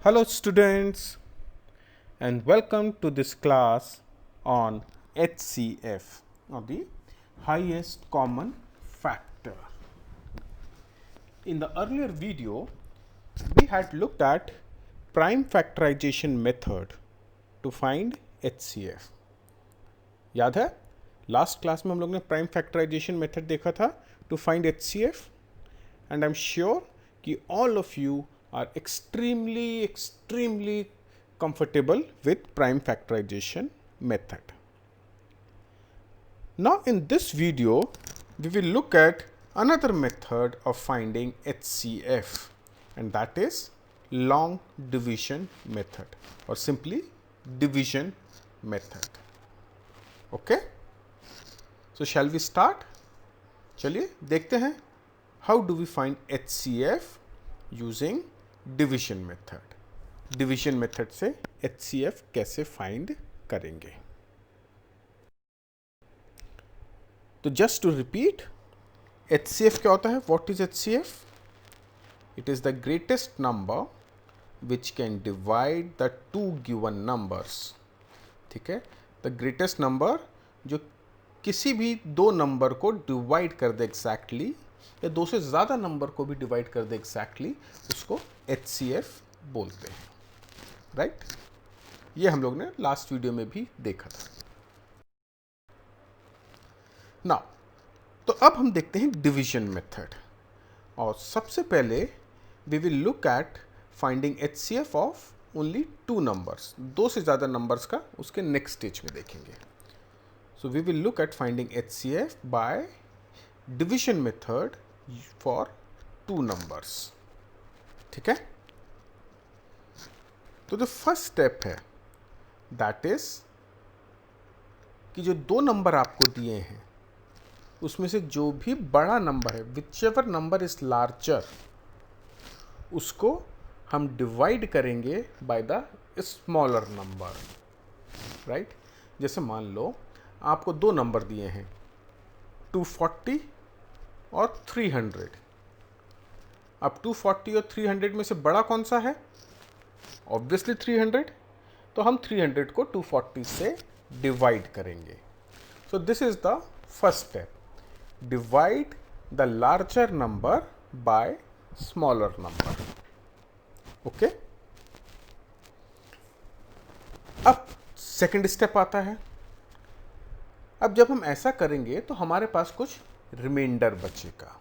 Hello, students, and welcome to this class on HCF, or the highest common factor. In the earlier video, we had looked at prime factorization method to find HCF. याद है last class में हम लोग ने prime factorisation method देखा था to find HCF, and I am sure कि all of you are extremely comfortable with prime factorization method. Now in this video we will look at another method of finding HCF, and that is long division method, or simply division method. Okay, so shall we start? चलिए देखते हैं how do we find HCF using division method. Division method से HCF कैसे find करेंगे. तो just to repeat, HCF क्या होता है? What is HCF? It is the greatest number which can divide the two given numbers. ठीक है, the greatest number जो किसी भी दो नंबर को डिवाइड कर दे एग्जैक्टली, या दो से ज़्यादा नंबर को भी डिवाइड कर दे एग्जैक्टली, उसको HCF बोलते हैं. राइट, ये हम लोग ने लास्ट वीडियो में भी देखा था. नाउ तो अब हम देखते हैं डिवीजन मेथड, और सबसे पहले we will look at finding HCF of only two numbers. दो से ज़्यादा नंबर्स का उसके नेक्स्ट स्टेज में देखेंगे. So we will look at finding HCF by division method for two numbers. ठीक है, तो जो फर्स्ट स्टेप है दैट इज कि जो दो नंबर आपको दिए हैं उसमें से जो भी बड़ा नंबर है, which ever number is larger, उसको हम डिवाइड करेंगे bye the smaller number. Right, जैसे मान लो आपको दो नंबर दिए हैं 240 और 300. अब 240 और 300 में से बड़ा कौन सा है? ऑब्वियसली 300. तो हम 300 को 240 से डिवाइड करेंगे. So this is the first step, divide the larger number by smaller number. Okay, अब सेकंड स्टेप आता है. अब जब हम ऐसा करेंगे तो हमारे पास कुछ रिमाइंडर बचेगा.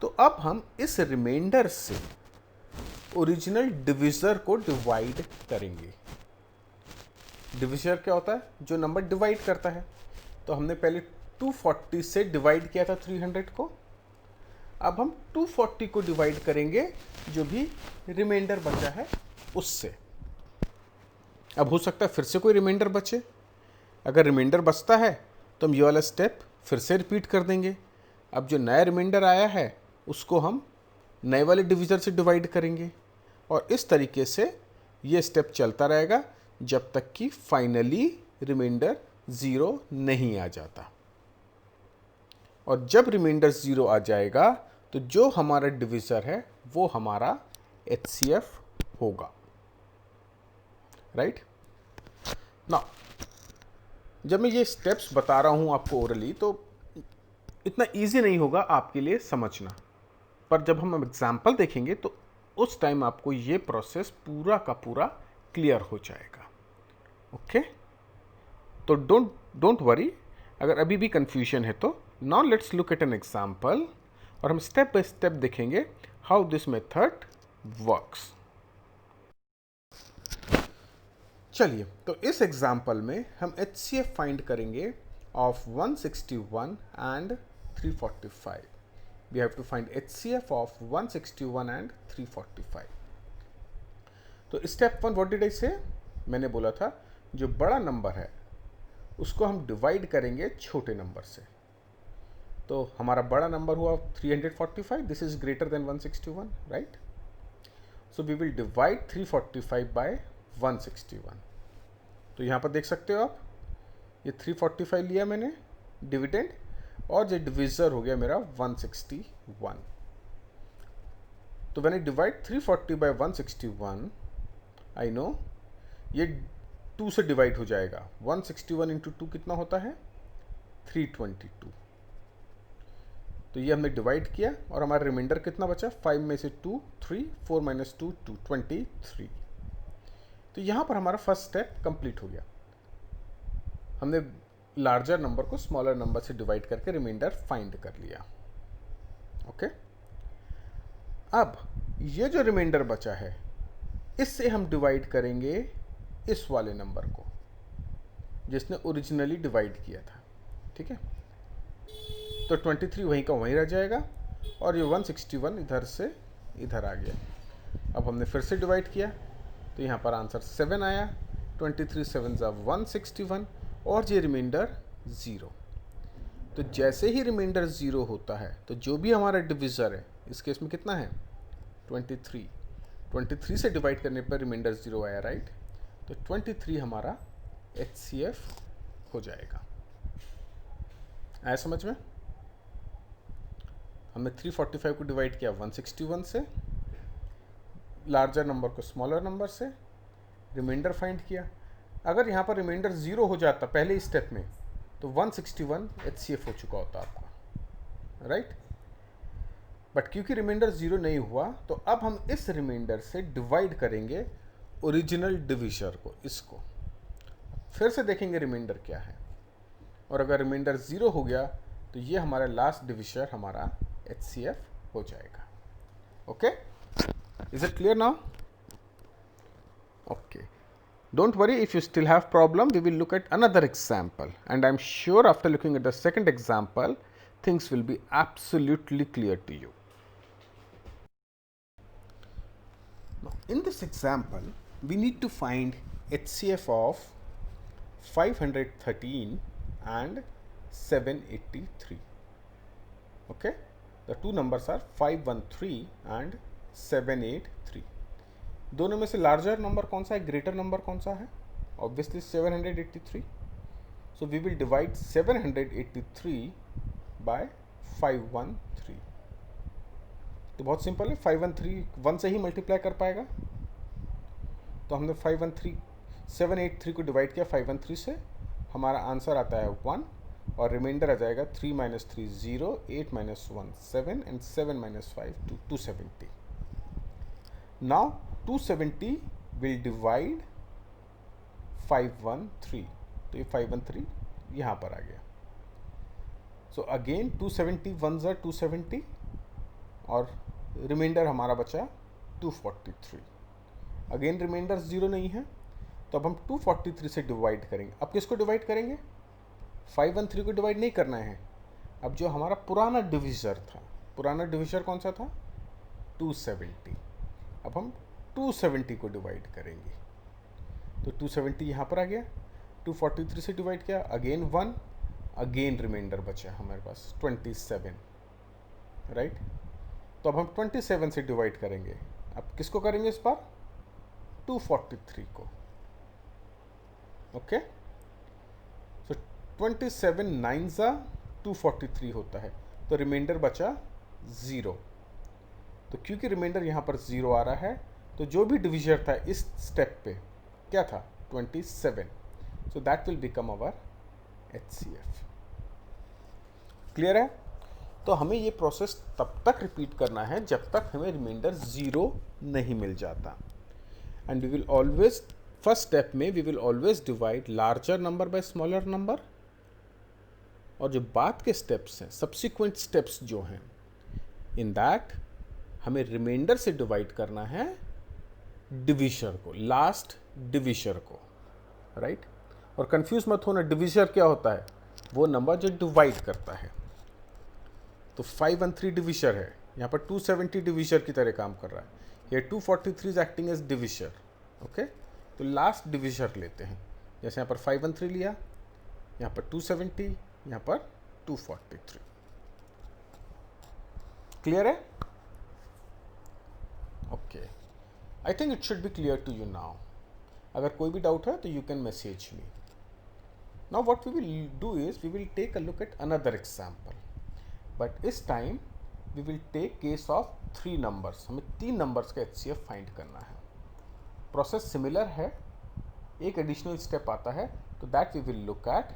तो अब हम इस रिमाइंडर से ओरिजिनल डिविजर को डिवाइड करेंगे. डिविजर क्या होता है? जो नंबर डिवाइड करता है. तो हमने पहले 240 से डिवाइड किया था 300 को. अब हम 240 को डिवाइड करेंगे जो भी रिमाइंडर बचा है उससे. अब हो सकता है फिर से कोई रिमाइंडर बचे. अगर रिमाइंडर बचता है तो हम ये वाला स्टेप फिर से रिपीट कर देंगे. अब जो नया रिमाइंडर आया है उसको हम नए वाले डिविजर से डिवाइड करेंगे, और इस तरीके से ये स्टेप चलता रहेगा जब तक कि फाइनली रिमाइंडर ज़ीरो नहीं आ जाता. और जब रिमाइंडर ज़ीरो आ जाएगा तो जो हमारा डिविजर है वो हमारा HCF होगा. राइट, ना जब मैं ये स्टेप्स बता रहा हूँ आपको ओरली, तो इतना इजी नहीं होगा आपके लिए समझना, पर जब हम एग्जाम्पल देखेंगे तो उस टाइम आपको ये प्रोसेस पूरा का पूरा क्लियर हो जाएगा. ओके, तो डोंट वरी अगर अभी भी कंफ्यूजन है तो. Now let's look at an example, और हम स्टेप बाय स्टेप देखेंगे हाउ दिस मेथड वर्क्स. चलिए, तो इस एग्जाम्पल में हम HCF फाइंड करेंगे of 161 and 345. We have to find HCF of 161 and 345. तो स्टेप 1 व्हाट डिड आई से? मैंने बोला था जो बड़ा नंबर है उसको हम डिवाइड करेंगे छोटे नंबर से. तो हमारा बड़ा नंबर हुआ 345. This is greater than 161, right? So we will divide 345 by 161. तो यहाँ पर देख सकते हो आप, ये 345 लिया मैंने डिविडेंड, और जो डिविजर हो गया मेरा 161. तो when I divide 340 by 161, I know ये 2 से डिवाइड हो जाएगा। 161 इंटू 2 कितना होता है? 322। तो ये हमने डिवाइड किया और हमारा रिमाइंडर कितना बचा? 5 में से 2 3, 4 माइनस 2 2, 23। तो यहाँ पर हमारा फर्स्ट स्टेप कंप्लीट हो गया। हमने लार्जर नंबर को स्मॉलर नंबर से डिवाइड करके रिमाइंडर फाइंड कर लिया। ओके, अब ये जो रिमाइंडर बचा है इससे हम डिवाइड करेंगे इस वाले नंबर को जिसने ओरिजिनली डिवाइड किया था। ठीक है, तो 23 वहीं का वहीं रह जाएगा और ये 161 इधर से इधर आ गया। अब हमने फिर से डिवाइड किया तो यहाँ पर आंसर 7 आया। 23 7 ज़ा 161 और ये रिमाइंडर 0। तो जैसे ही रिमाइंडर 0 होता है तो जो भी हमारा डिविज़र है, इस केस में कितना है? 23। 23 से डिवाइड करने पर रिमाइंडर 0 आया, राइट? तो 23 हमारा HCF हो जाएगा। आया समझ में? हमने 345 को डिवाइड किया 161 से, लार्जर नंबर को स्मॉलर नंबर से, रिमाइंडर फाइंड किया। अगर यहाँ पर रिमाइंडर 0 हो जाता पहले स्टेप में तो 161 HCF हो चुका होता आपका, राइट? बट क्योंकि रिमाइंडर 0 नहीं हुआ तो अब हम इस रिमाइंडर से डिवाइड करेंगे ओरिजिनल डिविजर को, इसको। फिर से देखेंगे रिमाइंडर क्या है, और अगर रिमाइंडर 0 हो गया तो ये हमारा लास्ट डिविजर हमारा HCF हो जाएगा। Okay, is it clear now? Okay, don't worry, if you still have problem, we will look at another example, and I'm sure after looking at the second example, things will be absolutely clear to you. Now, in this example, we need to find HCF of 513 and 783. Okay, the two numbers are 513 and 783. दोनों में से larger number कौन सा है, greater number कौन सा है? Obviously 783. So we will divide 783 by 513. तो बहुत सिंपल है, 513 1 से ही मल्टीप्लाई कर पाएगा। तो हमने 783 को डिवाइड किया 513 से, हमारा आंसर आता है 1 और रिमाइंडर आ जाएगा 3 minus 3 0, 8 minus 1 7 and 7 minus 5 2, 270. Now 270 will divide 513, तो ये 513 यहाँ पर आ गया। सो अगेन 270 1 ज़ा 270 और रिमाइंडर हमारा बचा 243। अगेन रिमाइंडर 0 नहीं है तो अब हम 243 से डिवाइड करेंगे। अब किसको डिवाइड करेंगे? 513 को डिवाइड नहीं करना है। अब जो हमारा पुराना डिविजर था, पुराना डिविजर कौन सा था? 270। अब हम 270 को डिवाइड करेंगे तो 270 यहाँ पर आ गया। 243 से डिवाइड किया, अगेन 1, अगेन रिमाइंडर बचा हमारे पास 27, राइट? तो अब हम 27 से डिवाइड करेंगे। अब किसको करेंगे इस बार? 243 को। ओके, सो 27 9 ज़ा 243 होता है, तो रिमाइंडर बचा 0। तो क्योंकि रिमाइंडर यहाँ पर 0 आ रहा है तो जो भी डिविजर था इस स्टेप पे क्या था? 27. So that will become our HCF. Clear है? तो हमें ये प्रोसेस तब तक रिपीट करना है जब तक हमें रिमाइंडर 0 नहीं मिल जाता। And we will always, first step में we will always divide larger number by smaller number, और जो बाद के स्टेप्स हैं, सब्सिक्वेंट स्टेप्स जो हैं, इन दैट हमें रिमाइंडर से डिवाइड करना है डिविजर को, लास्ट डिविजर को, राइट? और कंफ्यूज मत होना, डिविजर क्या होता है? वो नंबर जो डिवाइड करता है। तो 513 डिविजर है, यहाँ पर 270 डिविजर की तरह काम कर रहा है। ये 243 is acting as divisor. Okay, तो लास्ट डिविजर लेते हैं। जैसे यहाँ पर 513 लिया, यहाँ पर 270, यहाँ पर 243। क्लियर है? Okay, I think it should be clear to you now. अगर कोई भी डाउट है तो you can message me. Now what we will do is we will take a look at another example, but this time we will take case of 3 numbers. हमें 3 numbers का HCF find करना है। Process similar है, एक additional step आता है, तो that we will look at.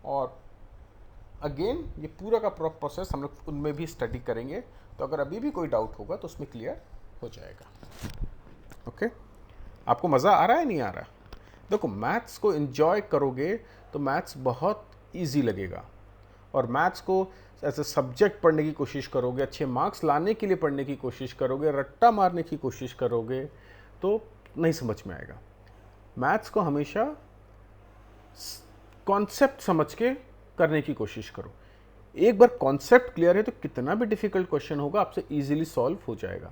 और अगेन ये पूरा का पूरा प्रोसेस हम लोग उनमें भी स्टडी करेंगे, तो अगर अभी भी कोई डाउट होगा तो उसमें क्लियर हो जाएगा। ओके आपको मज़ा आ रहा है नहीं आ रहा? देखो मैथ्स को एंजॉय करोगे तो मैथ्स बहुत इजी लगेगा, और मैथ्स को एज ए सब्जेक्ट पढ़ने की कोशिश करोगे, अच्छे मार्क्स लाने के लिए पढ़ने की कोशिश करोगे, रट्टा मारने की कोशिश करोगे तो नहीं समझ में आएगा। मैथ्स को हमेशा कॉन्सेप्ट समझ के करने की कोशिश करो। एक बार कॉन्सेप्ट क्लियर है तो कितना भी डिफिकल्ट क्वेश्चन होगा आपसे इजीली सॉल्व हो जाएगा।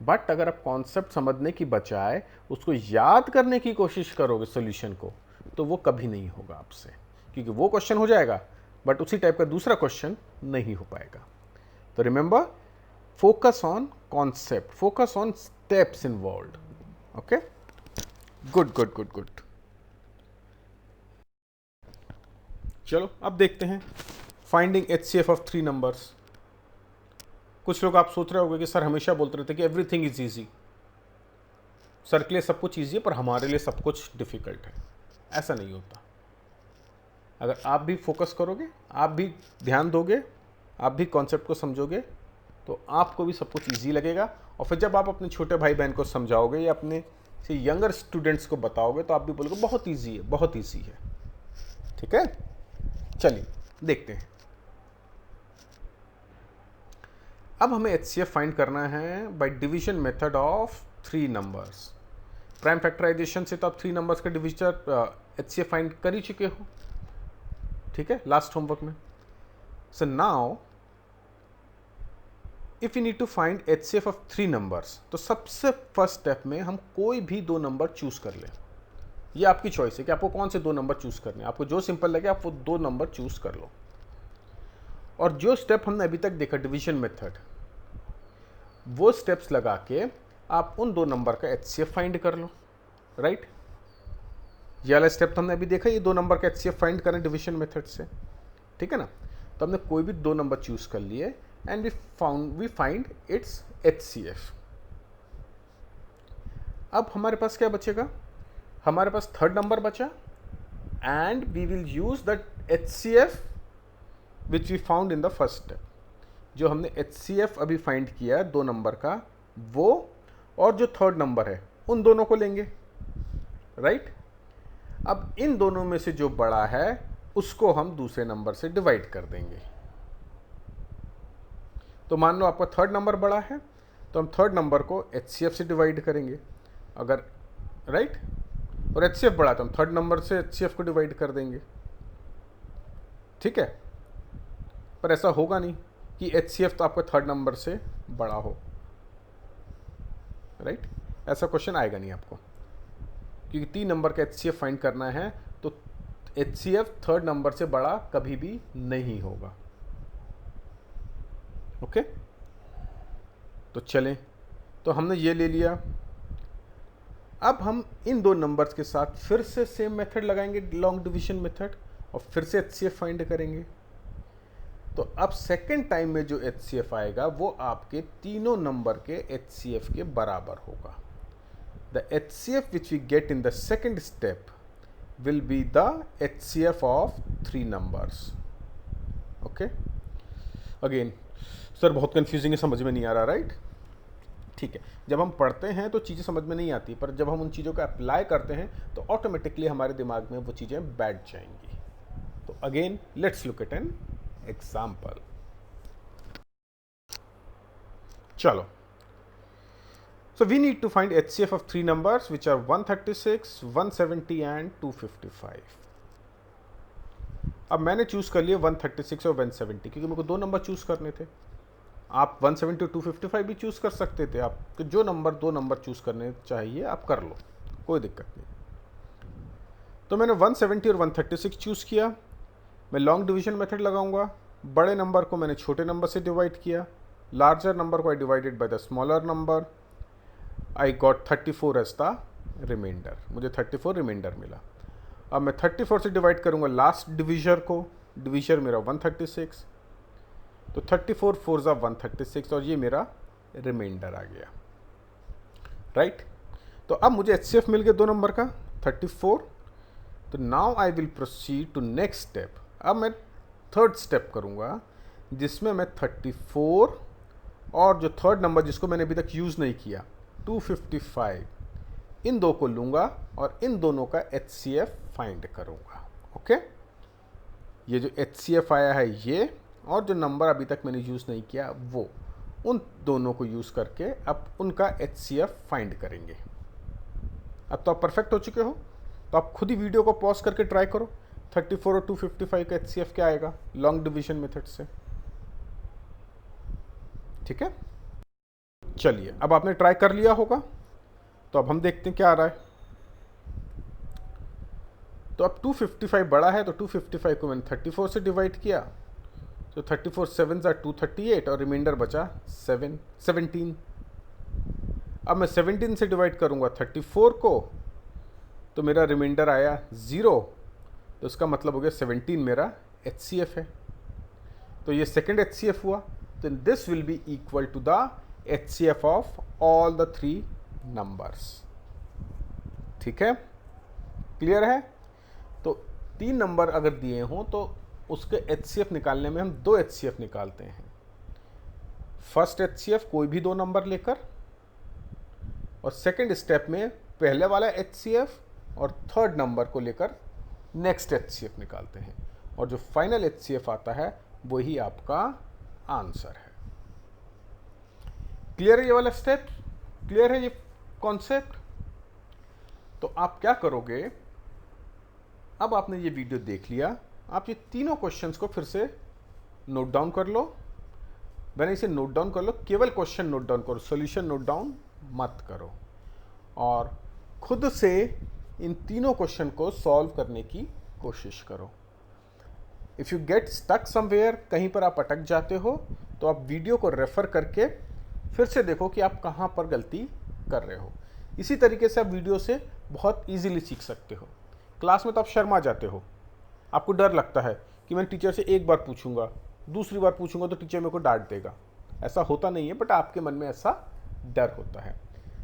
बट अगर आप कॉन्सेप्ट समझने की बजाय उसको याद करने की कोशिश करोगे सॉल्यूशन को, तो वो कभी नहीं होगा आपसे, क्योंकि वो क्वेश्चन हो जाएगा बट उसी टाइप का दूसरा क्वेश्चन नहीं हो पाएगा। तो remember, focus on concept, focus on steps involved. Okay, good good good good. चलो अब देखते हैं फाइंडिंग HCF ऑफ 3 नंबर्स। कुछ लोग आप सोच रहे होंगे कि सर हमेशा बोलते रहते कि एवरीथिंग इज ईजी, सर के लिए सब कुछ ईजी है पर हमारे लिए सब कुछ डिफिकल्ट है। ऐसा नहीं होता। अगर आप भी फोकस करोगे, आप भी ध्यान दोगे, आप भी कॉन्सेप्ट को समझोगे, तो आपको भी सब कुछ ईजी लगेगा। और फिर जब आप अपने छोटे भाई बहन को समझाओगे या अपने से यंगर स्टूडेंट्स को बताओगे तो आप भी बोलोगे बहुत ईजी है, बहुत ईजी है। ठीक है, चलिए देखते हैं। अब हमें HCF फाइंड करना है by division method of 3 numbers. Prime factorization से तो आप 3 नंबर्स का डिविजन HCF फाइंड कर ही चुके हो, ठीक है, लास्ट होमवर्क में। So now if you need to find HCF of 3 numbers, तो सबसे फर्स्ट स्टेप में हम कोई भी 2 नंबर चूज कर लें। ये आपकी चॉइस है कि आपको कौन से 2 नंबर चूज करने हैं। आपको जो सिंपल लगे आप वो 2 नंबर चूज कर लो। और जो स्टेप हमने अभी तक देखा डिवीजन मेथड, वो स्टेप्स लगा के आप उन 2 नंबर का HCF फाइंड कर लो। राइट, ये वाला स्टेप तो हमने अभी देखा, ये 2 नंबर का HCF फाइंड करें डिवीजन मेथड से, ठीक है ना। तो हमने कोई भी 2 नंबर चूज कर लिए and we find its HCF। अब हमारे पास क्या बचेगा? हमारे पास 3rd नंबर बचा and we will use the HCF which we found in the first step. जो हमने HCF अभी फाइंड किया है 2 नंबर का, वो और जो 3rd नंबर है उन दोनों को लेंगे। राइट, अब इन दोनों में से जो बड़ा है उसको हम दूसरे नंबर से डिवाइड कर देंगे। तो मान लो आपका 3rd नंबर बड़ा है, तो हम 3rd नंबर को HCF से डिवाइड करेंगे। अगर राइट, और HCF बड़ा तो हम 3rd नंबर से HCF को डिवाइड कर देंगे। ठीक है, पर ऐसा होगा नहीं कि HCF तो आपका 3rd नंबर से बड़ा हो। राइट, ऐसा क्वेश्चन आएगा नहीं आपको, क्योंकि 3 नंबर का HCF फाइंड करना है तो HCF 3rd नंबर से बड़ा कभी भी नहीं होगा। ओके, तो चलें, तो हमने ये ले लिया। अब हम इन 2 नंबर्स के साथ फिर से सेम मेथड लगाएंगे, लॉन्ग डिवीजन मेथड, और फिर से HCF फाइंड करेंगे। तो अब सेकेंड टाइम में जो HCF आएगा वो आपके तीनों नंबर के HCF के बराबर होगा। The HCF which we get in the second step will be the HCF of 3 numbers. Okay? Again, sir बहुत कंफ्यूजिंग है, समझ में नहीं आ रहा। राइट, ठीक है, जब हम पढ़ते हैं तो चीज़ें समझ में नहीं आती, पर जब हम उन चीज़ों को अप्लाई करते हैं तो ऑटोमेटिकली हमारे दिमाग में वो चीज़ें बैठ जाएंगी। तो again let's look at an example. चलो, so we need to find HCF of 3 numbers which are 136, 170 and 255. अब मैंने चूज कर लिया 136 और 170 क्योंकि मेरे को 2 नंबर चूज करने थे। आप 170 और 255 भी चूज कर सकते थे, आप तो जो नंबर 2 नंबर चूज करने चाहिए आप कर लो, कोई दिक्कत नहीं। तो मैंने 170 और 136 चूज किया। मैं लॉन्ग डिवीजन मेथड लगाऊंगा। बड़े नंबर को मैंने छोटे नंबर से डिवाइड किया, लार्जर नंबर को I divided by the smaller number. I got 34 as the remainder, मुझे 34 रिमाइंडर मिला। अब मैं 34 से डिवाइड करूंगा लास्ट डिविजर को, डिविजर मेरा 136। तो 34 4 ज़ा 136 और ये मेरा रिमाइंडर आ गया, राइट। तो अब मुझे HCF मिल गया 2 नंबर का 34। तो now I will proceed to next step. अब मैं थर्ड स्टेप करूँगा जिसमें मैं 34 और जो थर्ड नंबर जिसको मैंने अभी तक यूज़ नहीं किया 255, इन दो को लूँगा और इन दोनों का HCF फाइंड करूँगा। ओके, ये जो HCF आया है ये, और जो नंबर अभी तक मैंने यूज़ नहीं किया वो, उन दोनों को यूज़ करके अब उनका HCF फाइंड करेंगे। अब तो आप परफेक्ट हो चुके हो, तो आप खुद ही वीडियो को पॉज करके ट्राई करो 34 और 255 का HCF क्या आएगा लॉन्ग डिवीजन मेथड से। ठीक है, चलिए अब आपने ट्राई कर लिया होगा, तो अब हम देखते हैं क्या आ रहा है। तो अब 255 बड़ा है, तो 255 को मैंने 34 से डिवाइड किया, तो 34 7 ज़ा 238 और रिमाइंडर बचा 17। अब मैं 17 से डिवाइड करूंगा 34 को, तो मेरा रिमाइंडर आया 0, तो इसका मतलब हो गया 17 मेरा HCF है। तो ये सेकेंड HCF हुआ, तो this will be equal to the HCF of all the 3 numbers. ठीक है, क्लियर है। तो 3 नंबर अगर दिए हों तो उसके HCF निकालने में हम 2 HCF निकालते हैं। फर्स्ट HCF कोई भी 2 नंबर लेकर, और सेकंड स्टेप में पहले वाला HCF और थर्ड नंबर को लेकर नेक्स्ट HCF निकालते हैं, और जो फाइनल HCF आता है वही आपका आंसर है। क्लियर है ये वाला स्टेप, क्लियर है ये कॉन्सेप्ट। तो आप क्या करोगे, अब आपने ये वीडियो देख लिया, आप ये तीनों क्वेश्चंस को फिर से नोट डाउन कर लो। मैंने इसे नोट डाउन कर लो, केवल क्वेश्चन नोट डाउन करो, सॉल्यूशन नोट डाउन मत करो, और खुद से इन तीनों क्वेश्चन को सॉल्व करने की कोशिश करो। If you get stuck somewhere, कहीं पर आप अटक जाते हो, तो आप वीडियो को रेफर करके फिर से देखो कि आप कहाँ पर गलती कर रहे हो। इसी तरीके से आप वीडियो से बहुत इजीली सीख सकते हो। क्लास में तो आप शर्मा जाते हो, आपको डर लगता है कि मैं टीचर से एक बार पूछूंगा, दूसरी बार पूछूंगा तो टीचर मेरे को डांट देगा। ऐसा होता नहीं है, बट आपके मन में ऐसा डर होता है।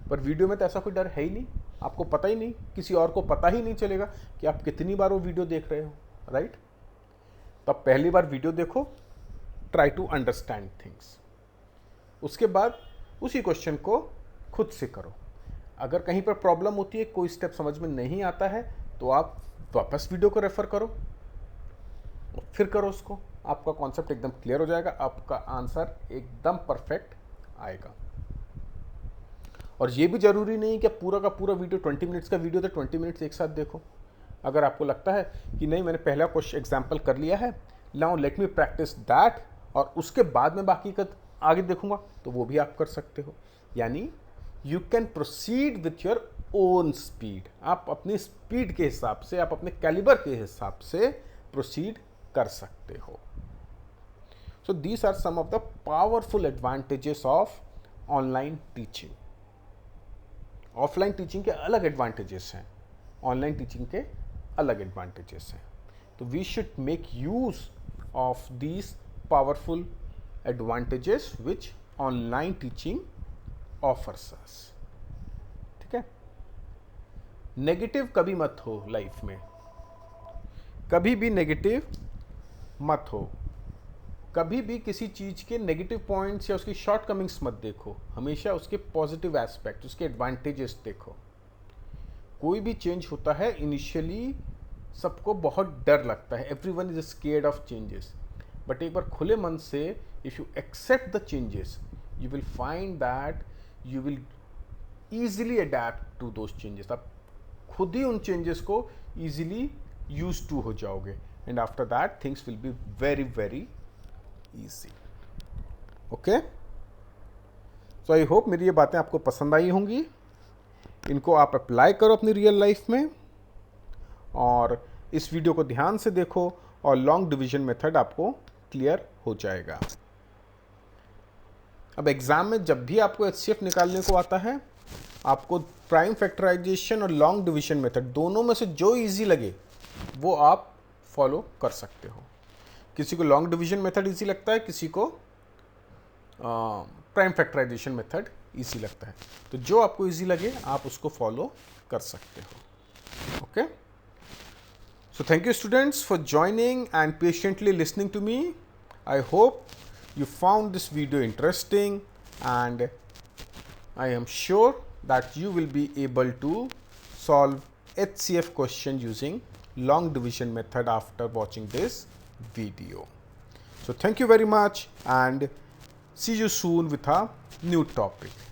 पर वीडियो में तो ऐसा कोई डर है ही नहीं, आपको पता ही नहीं, किसी और को पता ही नहीं चलेगा कि आप कितनी बार वो वीडियो देख रहे हो, राइट। तो आप पहली बार वीडियो देखो, ट्राई टू अंडरस्टैंड थिंग्स, उसके बाद उसी क्वेश्चन को खुद से करो। अगर कहीं पर प्रॉब्लम होती है, कोई स्टेप समझ में नहीं आता है, तो आप वापस वीडियो को रेफर करो, फिर करो उसको, आपका कॉन्सेप्ट एकदम क्लियर हो जाएगा, आपका आंसर एकदम परफेक्ट आएगा। और ये भी जरूरी नहीं कि पूरा का पूरा वीडियो 20 मिनट्स का वीडियो तो 20 मिनट्स एक साथ देखो। अगर आपको लगता है कि नहीं, मैंने पहला क्वेश्चन एग्जाम्पल कर लिया है, now let me practice that, और उसके बाद में बाकी का आगे देखूंगा, तो वो भी आप कर सकते हो। यानी you can proceed with your own speed, आप अपनी स्पीड के हिसाब से, आप अपने कैलिबर के हिसाब से प्रोसीड कर सकते हो। So these are some of the powerful advantages of online teaching. Offline teaching के अलग एडवांटेजेस हैं, ऑनलाइन टीचिंग के अलग एडवांटेजेस हैं। तो we should make use of these powerful advantages which online teaching offers us. ठीक है, नेगेटिव कभी मत हो लाइफ में, कभी भी नेगेटिव मत हो, कभी भी किसी चीज़ के नेगेटिव पॉइंट्स या उसकी शॉर्टकमिंग्स मत देखो, हमेशा उसके पॉजिटिव एस्पेक्ट, उसके एडवांटेजेस देखो। कोई भी चेंज होता है इनिशियली सबको बहुत डर लगता है, everyone is scared of changes, but एक बार खुले मन से if you accept the changes, you will find that you will easily adapt to those changes. आप खुद ही उन चेंजेस को ईजिली यूज टू हो जाओगे, and after that things will be very very easy. Okay, so I hope मेरी ये बातें आपको पसंद आई होंगी, इनको आप अप्लाई करो अपनी रियल लाइफ में, और इस वीडियो को ध्यान से देखो, और लॉन्ग डिवीजन मेथड आपको क्लियर हो जाएगा। अब एग्जाम में जब भी आपको HCF निकालने को आता है, आपको प्राइम फैक्टराइजेशन और लॉन्ग डिवीजन मेथड दोनों में से जो इजी लगे वो आप फॉलो कर सकते हो। किसी को लॉन्ग डिवीजन मेथड इजी लगता है, किसी को प्राइम फैक्टराइजेशन मेथड ईजी लगता है। तो जो आपको ईजी लगे आप उसको फॉलो कर सकते हो। Okay, so thank you students for joining and patiently listening to me. I hope you found this video interesting, and I am sure that you will be able to solve HCF question using long division method after watching this video. So thank you very much and see you soon with a new topic.